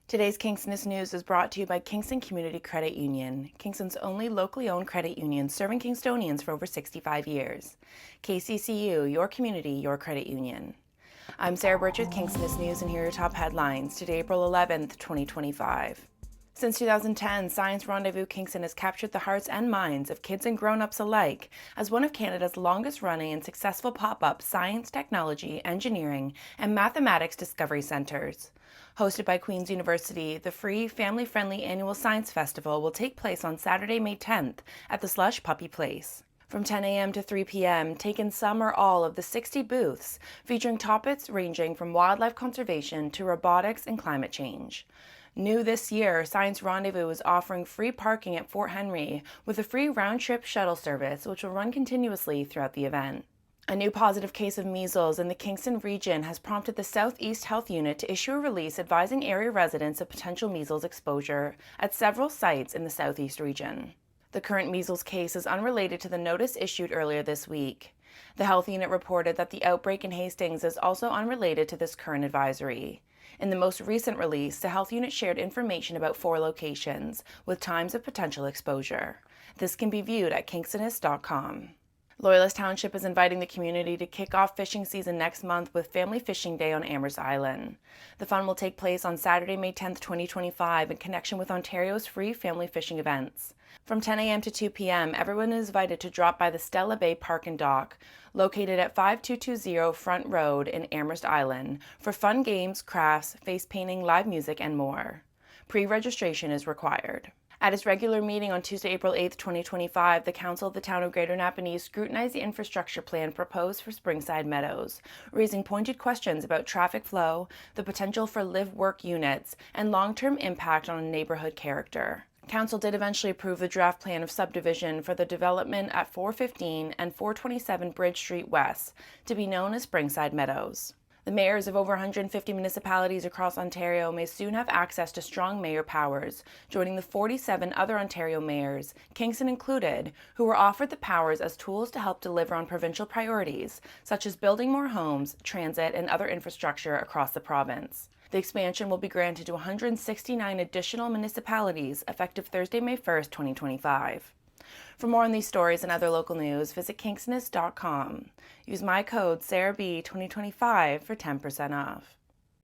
Today's Kingstonist news is brought to you by Kingston Community Credit Union, Kingston's only locally owned credit union serving Kingstonians for over 65 years. KCCU, your community, your credit union. I'm Sarah Burtch with Kingstonist News, and here are your top headlines today, April 11th, 2025. Since 2010, Science Rendezvous Kingston has captured the hearts and minds of kids and grown-ups alike as one of Canada's longest-running and successful pop-up science, technology, engineering, and mathematics discovery centers. Hosted by Queen's University, the free, family-friendly annual science festival will take place on Saturday, May 10th at the Slush Puppie Place. From 10 a.m. to 3 p.m., take in some or all of the 60 booths featuring topics ranging from wildlife conservation to robotics and climate change. New this year, Science Rendezvous is offering free parking at Fort Henry with a free round-trip shuttle service which will run continuously throughout the event. A new positive case of measles in the Kingston region has prompted the Southeast Health Unit to issue a release advising area residents of potential measles exposure at several sites in the Southeast region. The current measles case is unrelated to the notice issued earlier this week. The health unit reported that the outbreak in Hastings is also unrelated to this current advisory. In the most recent release, the health unit shared information about 4 locations with times of potential exposure. This can be viewed at Kingstonist.com. Loyalist Township is inviting the community to kick off fishing season next month with Family Fishing Day on Amherst Island. The fun will take place on Saturday, May 10th, 2025 in connection with Ontario's free family fishing events. From 10 a.m. to 2 p.m., everyone is invited to drop by the Stella Bay Park and Dock, located at 5220 Front Road in Amherst Island, for fun games, crafts, face painting, live music, and more. Pre-registration is required. At its regular meeting on Tuesday, April 8, 2025, the Council of the Town of Greater Napanee scrutinized the infrastructure plan proposed for Springside Meadows, raising pointed questions about traffic flow, the potential for live-work units, and long-term impact on neighborhood character. Council did eventually approve the draft plan of subdivision for the development at 415 and 427 Bridge Street West, to be known as Springside Meadows. The mayors of over 150 municipalities across Ontario may soon have access to strong mayor powers, joining the 47 other Ontario mayors, Kingston included, who were offered the powers as tools to help deliver on provincial priorities, such as building more homes, transit, and other infrastructure across the province. The expansion will be granted to 169 additional municipalities effective Thursday, May 1st, 2025. For more on these stories and other local news, visit Kingstonist.com. Use my code SarahB2025 for 10% off.